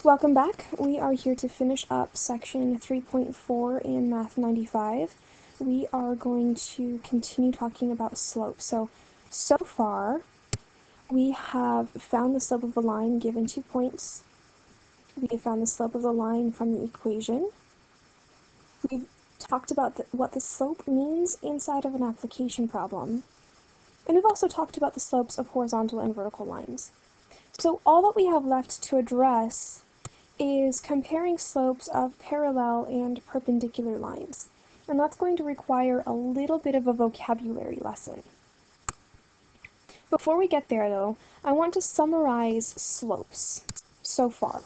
Welcome back. We are here to finish up section 3.4 in Math 95. We are going to continue talking about slope. So far, we have found the slope of a line given 2 points. We have found the slope of the line from the equation. We've talked about what the slope means inside of an application problem. And we've also talked about the slopes of horizontal and vertical lines. So all that we have left to address is comparing slopes of parallel and perpendicular lines. And that's going to require a little bit of a vocabulary lesson. Before we get there, though, I want to summarize slopes so far.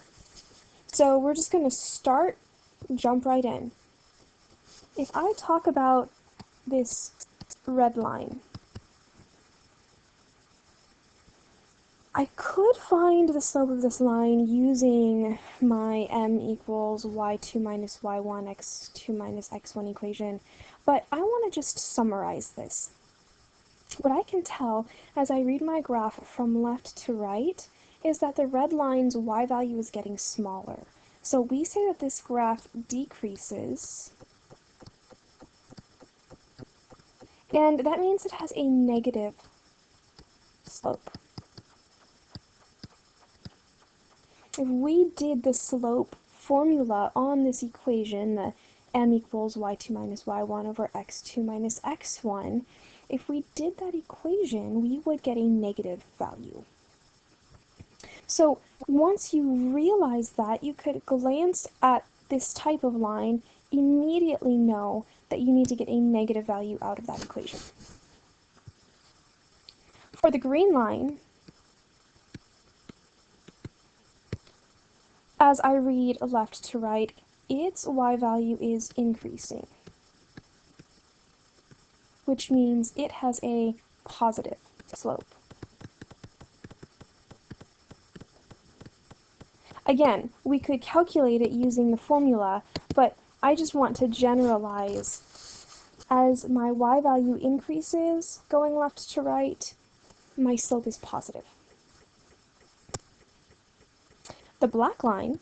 So we're just going to jump right in. If I talk about this red line, I could find the slope of this line using my m equals y2 minus y1 x2 minus x1 equation, but I want to just summarize this. What I can tell as I read my graph from left to right is that the red line's y value is getting smaller. So we say that this graph decreases, and that means it has a negative slope. If we did the slope formula on this equation, the m equals y2 minus y1 over x2 minus x1, if we did that equation, we would get a negative value. So once you realize that, you could glance at this type of line, immediately know that you need to get a negative value out of that equation. For the green line, as I read left to right, its y value is increasing, which means it has a positive slope. Again, we could calculate it using the formula, but I just want to generalize. As my y value increases going left to right, my slope is positive. The black line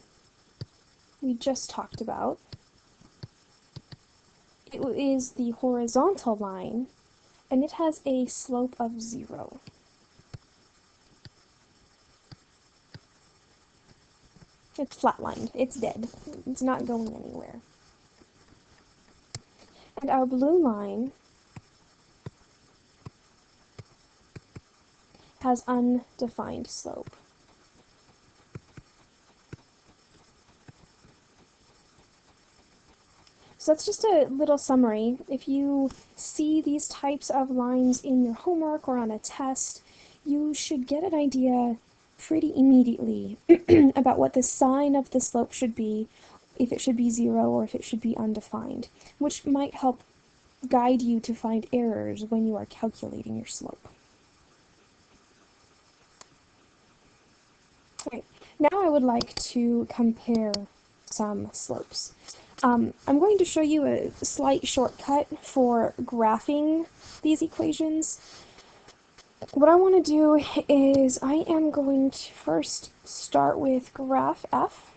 we just talked about, it is the horizontal line, and it has a slope of 0. It's flatlined. It's dead. It's not going anywhere. And our blue line has undefined slope. So that's just a little summary. If you see these types of lines in your homework or on a test, you should get an idea pretty immediately about what the sign of the slope should be, if it should be 0 or if it should be undefined, which might help guide you to find errors when you are calculating your slope. Okay, now I would like to compare some slopes. I'm going to show you a slight shortcut for graphing these equations. What I want to do is I am going to first start with graph f.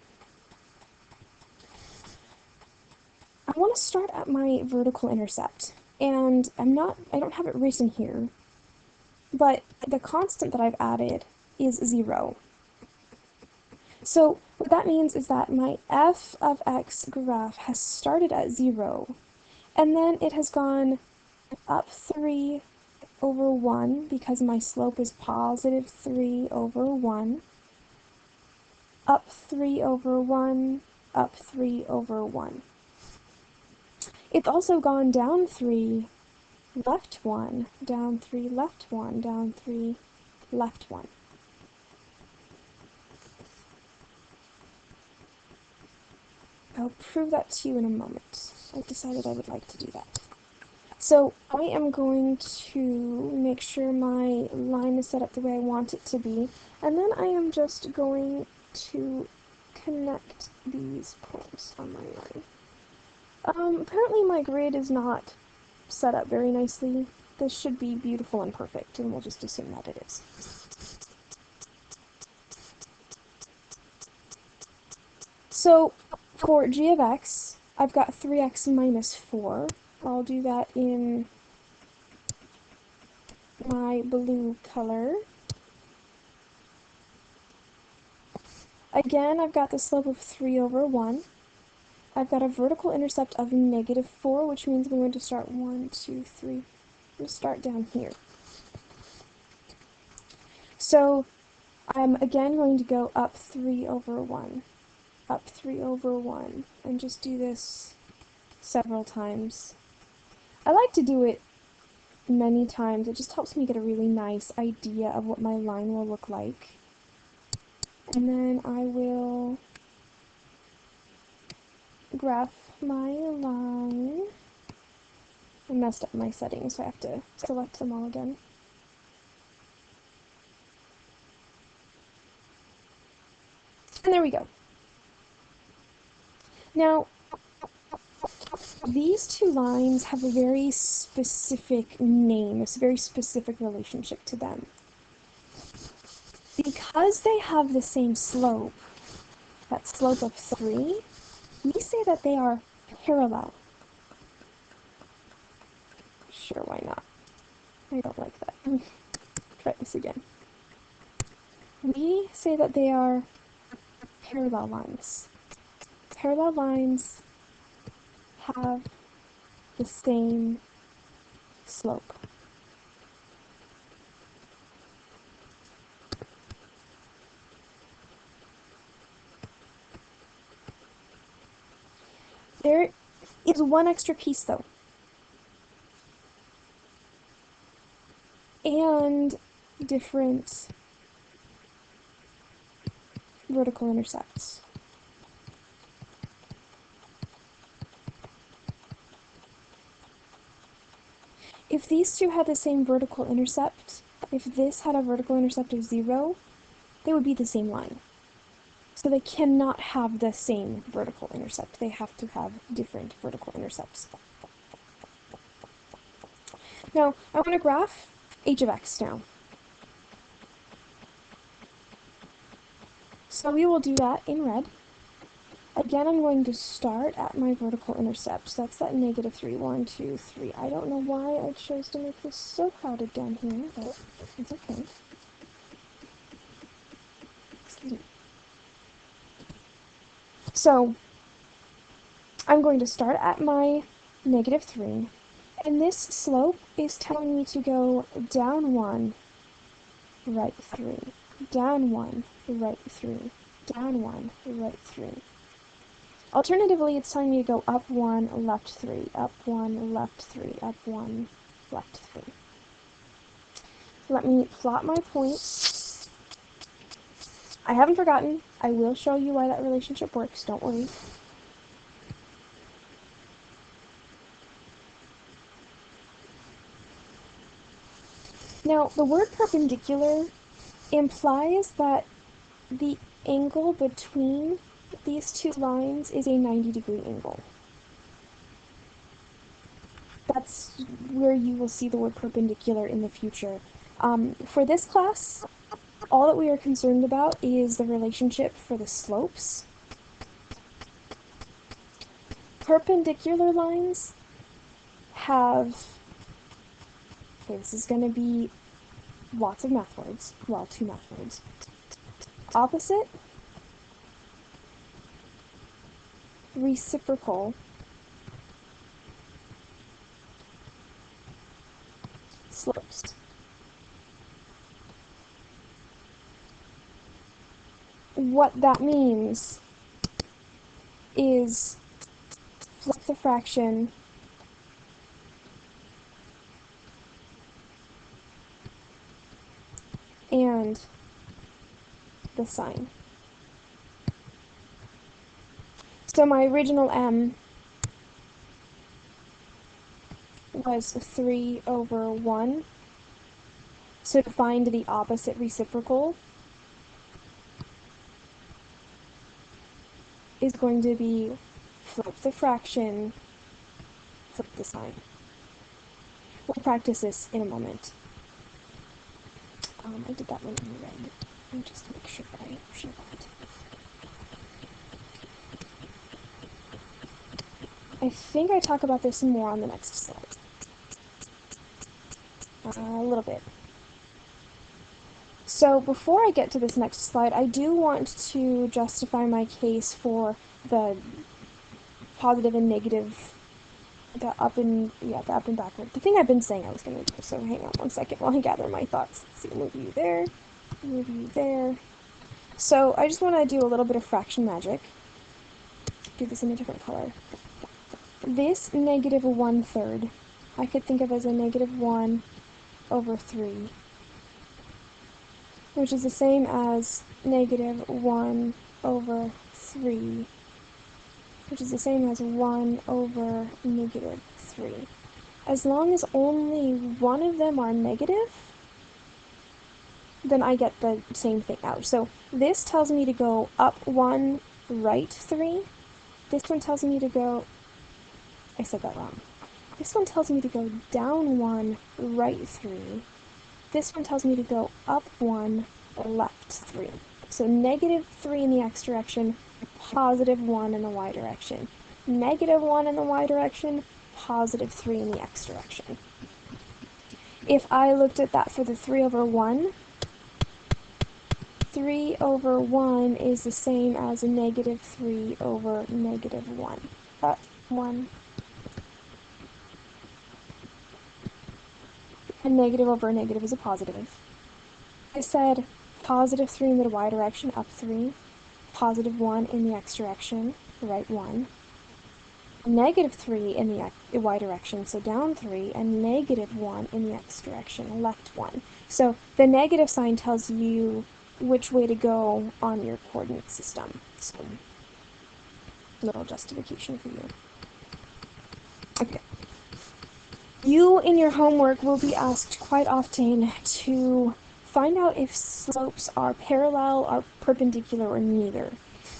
I want to start at my vertical intercept, and I don't have it written here, but the constant that I've added is 0. So what that means is that my f of x graph has started at 0, and then it has gone up 3 over 1, because my slope is positive 3 over 1, up 3 over 1, up 3 over 1. It's also gone down 3, left 1, down 3, left 1, down 3, left 1. I'll prove that to you in a moment. I decided I would like to do that. So I am going to make sure my line is set up the way I want it to be, and then I am just going to connect these points on my line. Apparently my grid is not set up very nicely. This should be beautiful and perfect, and we'll just assume that it is. So for g of x, I've got 3x minus 4. I'll do that in my blue color. Again, I've got the slope of 3 over 1. I've got a vertical intercept of negative 4, which means I'm going to start 1, 2, 3. I'm going to start down here. So I'm again going to go up 3 over 1, up 3 over 1, and just do this several times. I like to do it many times. It just helps me get a really nice idea of what my line will look like. And then I will graph my line. I messed up my settings, so I have to select them all again. And there we go. Now, these two lines have a very specific name, a very specific relationship to them. Because they have the same slope, that slope of 3, we say that they are parallel. Sure, why not? I don't like that. Try this again. We say that they are parallel lines. Parallel lines have the same slope. There is one extra piece, though. And different vertical intercepts. If these two had the same vertical intercept, if this had a vertical intercept of 0, they would be the same line. So they cannot have the same vertical intercept. They have to have different vertical intercepts. Now, I want to graph h of x now. So we will do that in red. Again, I'm going to start at my vertical intercept. So that's that negative 3. 1, 2, 3. I don't know why I chose to make this so crowded down here, but it's okay. Excuse me. So I'm going to start at my negative 3, and this slope is telling me to go down 1, right 3, down 1, right 3, down 1, right 3. Alternatively, it's telling me to go up 1, left 3, up 1, left 3, up 1, left 3. Let me plot my points. I haven't forgotten. I will show you why that relationship works, don't worry. Now, the word perpendicular implies that the angle between these two lines is a 90-degree angle. That's where you will see the word perpendicular in the future. For this class, all that we are concerned about is the relationship for the slopes. Perpendicular lines have, okay, this is going to be lots of math words, well, 2 math words. Opposite, reciprocal, slopes. What that means is flip the fraction and the sign. So my original m was 3 over 1. So to find the opposite reciprocal is going to be flip the fraction, flip the sign. We'll practice this in a moment. I did that one in red, just to make sure I show that. I think I talk about this more on the next slide. A little bit. So before I get to this next slide, I do want to justify my case for the positive and negative, the up and backward. The thing I've been saying I was going to do. So hang on one second while I gather my thoughts. Let's see, move you there, move you there. So I just want to do a little bit of fraction magic. Do this in a different color. This negative 1/3, I could think of as a negative 1 over 3, which is the same as negative 1 over 3, which is the same as 1 over negative 3. As long as only one of them are negative, then I get the same thing out. So this tells me to go up 1, right 3. This one tells me to go, I said that wrong. This one tells me to go down 1, right 3. This one tells me to go up 1, left 3. So negative 3 in the x direction, positive 1 in the y direction. Negative 1 in the y direction, positive 3 in the x direction. If I looked at that for the 3 over 1, 3 over 1 is the same as a negative 3 over negative 1. 1. A negative over a negative is a positive. I said positive 3 in the y direction, up 3. Positive 1 in the x direction, right 1. Negative 3 in the y direction, so down 3, and negative 1 in the x direction, left 1. So the negative sign tells you which way to go on your coordinate system. So, little justification for you. Okay. You, in your homework, will be asked quite often to find out if slopes are parallel, or perpendicular, or neither.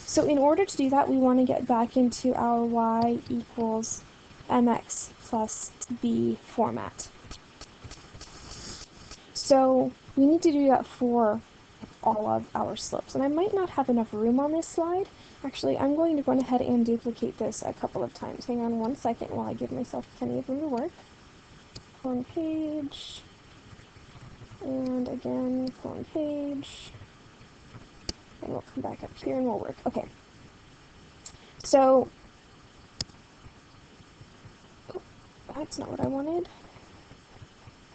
So in order to do that, we want to get back into our y equals mx plus b format. So we need to do that for all of our slopes. And I might not have enough room on this slide. Actually, I'm going to go ahead and duplicate this a couple of times. Hang on one second while I give myself plenty of room to work. Clone page, and again, clone page, and we'll come back up here and we'll work. Okay, so, oh, that's not what I wanted.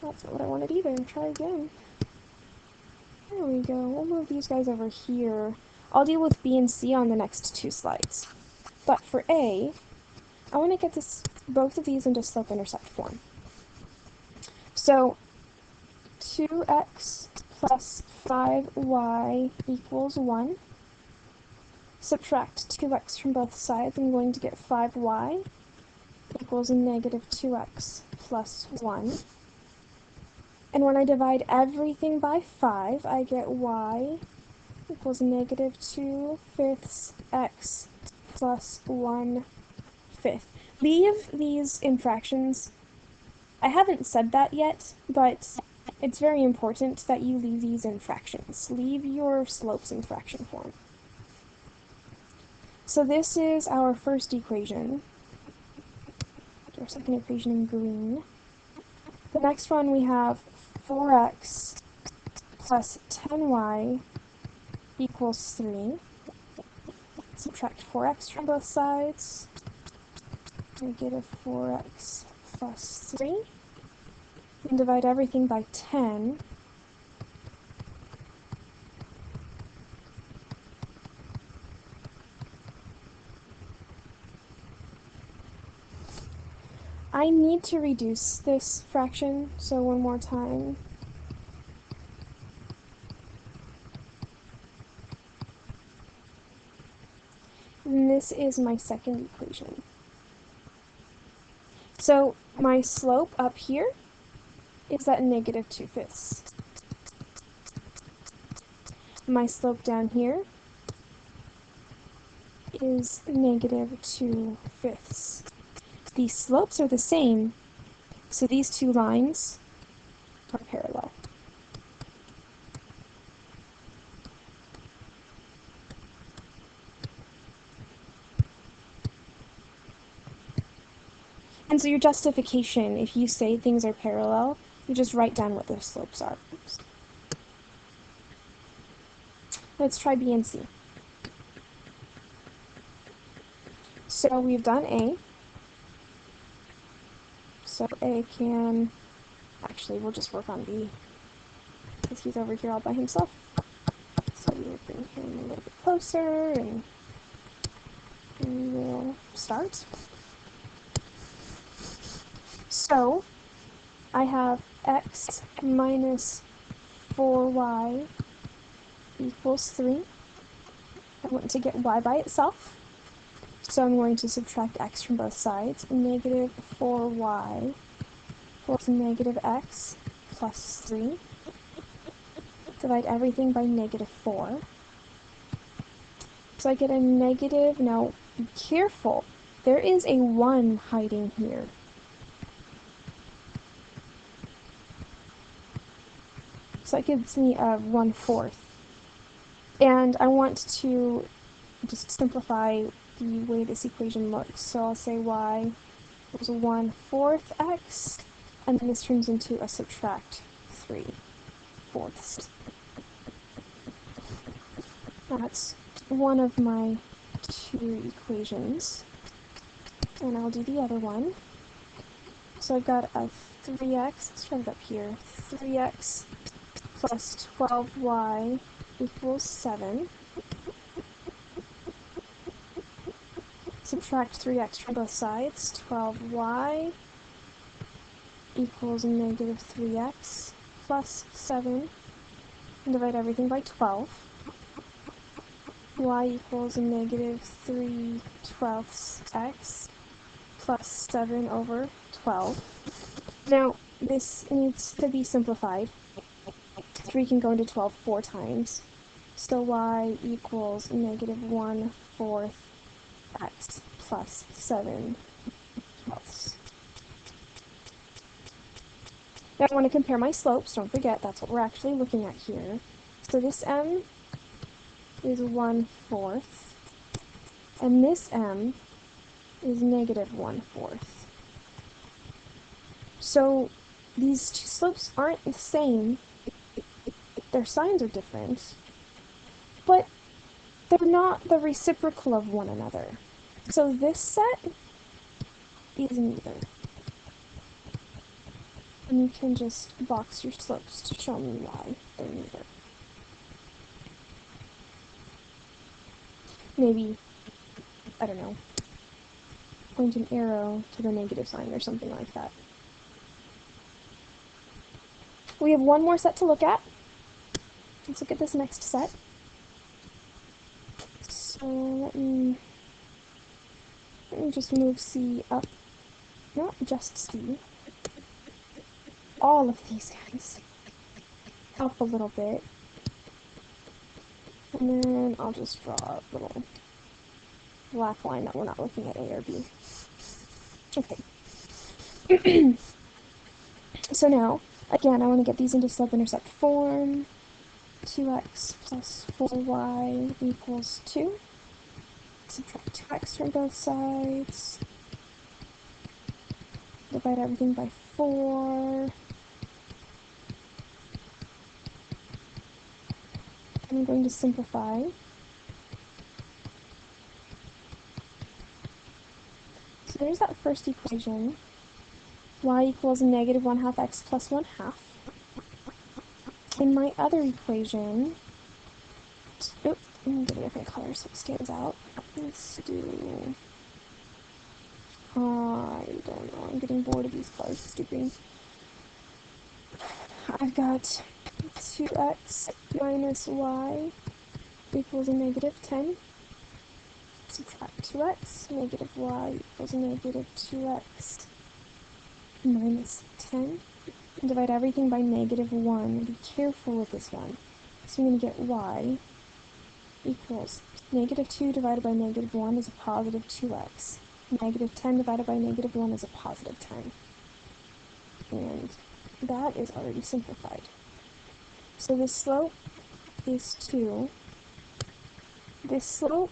That's not what I wanted either. Try again. There we go. We'll move these guys over here. I'll deal with B and C on the next 2 slides. But for A, I want to get both of these into slope-intercept form. So 2x plus 5y equals 1. Subtract 2x from both sides. I'm going to get 5y equals negative 2x plus 1. And when I divide everything by 5, I get y equals negative 2/5 x plus 1/5. Leave these in fractions. I haven't said that yet, but it's very important that you leave these in fractions. Leave your slopes in fraction form. So this is our first equation. Our second equation in green. The next one we have 4x plus 10y equals 3. Subtract 4x from both sides. Negative 4x plus 3. And divide everything by 10. I need to reduce this fraction, so one more time. And this is my second equation. So my slope up here is at negative 2/5. My slope down here is negative 2/5. These slopes are the same, so these two lines are parallel. And so your justification, if you say things are parallel, you just write down what their slopes are. Oops. Let's try B and C. So we've done A. So A can... Actually, we'll just work on B, because he's over here all by himself. So we'll bring him a little bit closer, and we'll start. So I have x minus 4y equals 3. I want to get y by itself, so I'm going to subtract x from both sides. Negative 4y equals negative x plus 3. Divide everything by negative 4. So I get a negative. Now, be careful. There is a 1 hiding here. So that gives me a 1/4. And I want to just simplify the way this equation looks. So I'll say y equals 1/4 x, and then this turns into a subtract 3/4. That's one of my 2 equations. And I'll do the other one. So I've got a 3x, let's try it up here, 3x plus 12y equals 7. Subtract 3x from both sides. 12y equals negative 3x plus 7. And divide everything by 12. Y equals negative 3/12 x plus 7 over 12. Now, this needs to be simplified. 3 can go into 12 4 times. So y equals negative 1/4 x plus 7/12. Now I want to compare my slopes. Don't forget, that's what we're actually looking at here. So this m is 1/4, and this m is negative 1/4. So these two slopes aren't the same. Their signs are different, but they're not the reciprocal of one another. So this set is neither. And you can just box your slopes to show me why they're neither. Maybe, I don't know, point an arrow to the negative sign or something like that. We have one more set to look at. Let's look at this next set. So let me just move C up. Not just C. All of these guys up a little bit. And then I'll just draw a little black line that we're not looking at A or B. Okay. So now, again, I want to get these into slope-intercept form. 2x plus 4y equals 2. Subtract 2x from both sides. Divide everything by 4. I'm going to simplify. So there's that first equation. Y equals negative 1/2 x plus 1/2. In my other equation, oops, I'm going to get a different color so it stands out. Let's do, I don't know, I'm getting bored of these colors. Let's do green. I've got 2x minus y equals a negative 10. Subtract 2x, negative y equals negative 2x minus 10. And divide everything by negative 1. Be careful with this one. So I'm going to get y equals negative 2 divided by negative 1 is a positive 2x. Negative 10 divided by negative 1 is a positive 10. And that is already simplified. So this slope is 2. This slope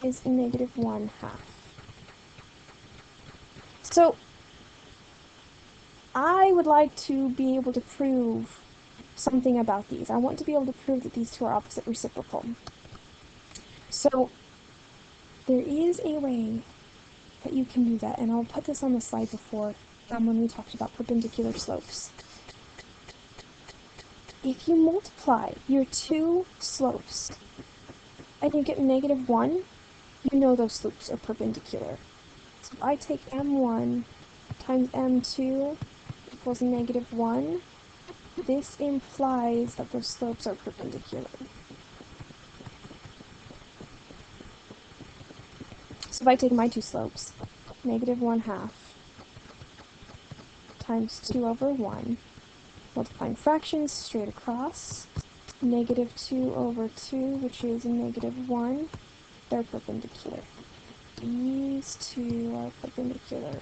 is negative 1/2. So I would like to be able to prove something about these. I want to be able to prove that these two are opposite reciprocal. So there is a way that you can do that, and I'll put this on the slide before when we talked about perpendicular slopes. If you multiply your two slopes and you get -1, you know those slopes are perpendicular. So if I take m1 times m2 equals -1, this implies that those slopes are perpendicular. So if I take my two slopes, -1/2 times 2/1, multiplying fractions straight across, -2/2, which is -1, they're perpendicular. These two are perpendicular.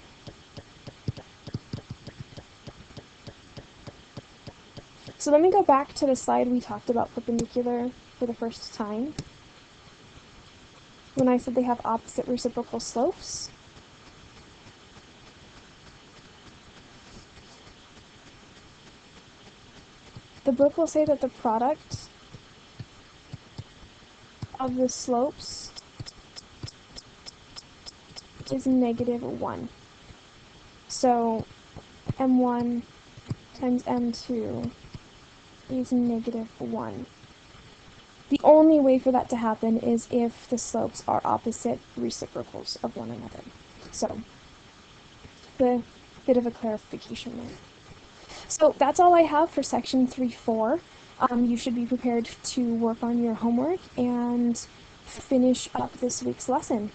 So let me go back to the slide we talked about perpendicular for the first time, when I said they have opposite reciprocal slopes. The book will say that the product of the slopes is -1. So m1 times m2 is -1. The only way for that to happen is if the slopes are opposite reciprocals of one another. So, a bit of a clarification there. So that's all I have for section 3-4. You should be prepared to work on your homework and finish up this week's lesson.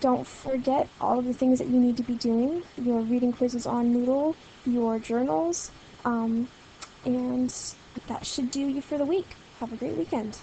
Don't forget all of the things that you need to be doing, your reading quizzes on Moodle, your journals, and that should do you for the week. Have a great weekend.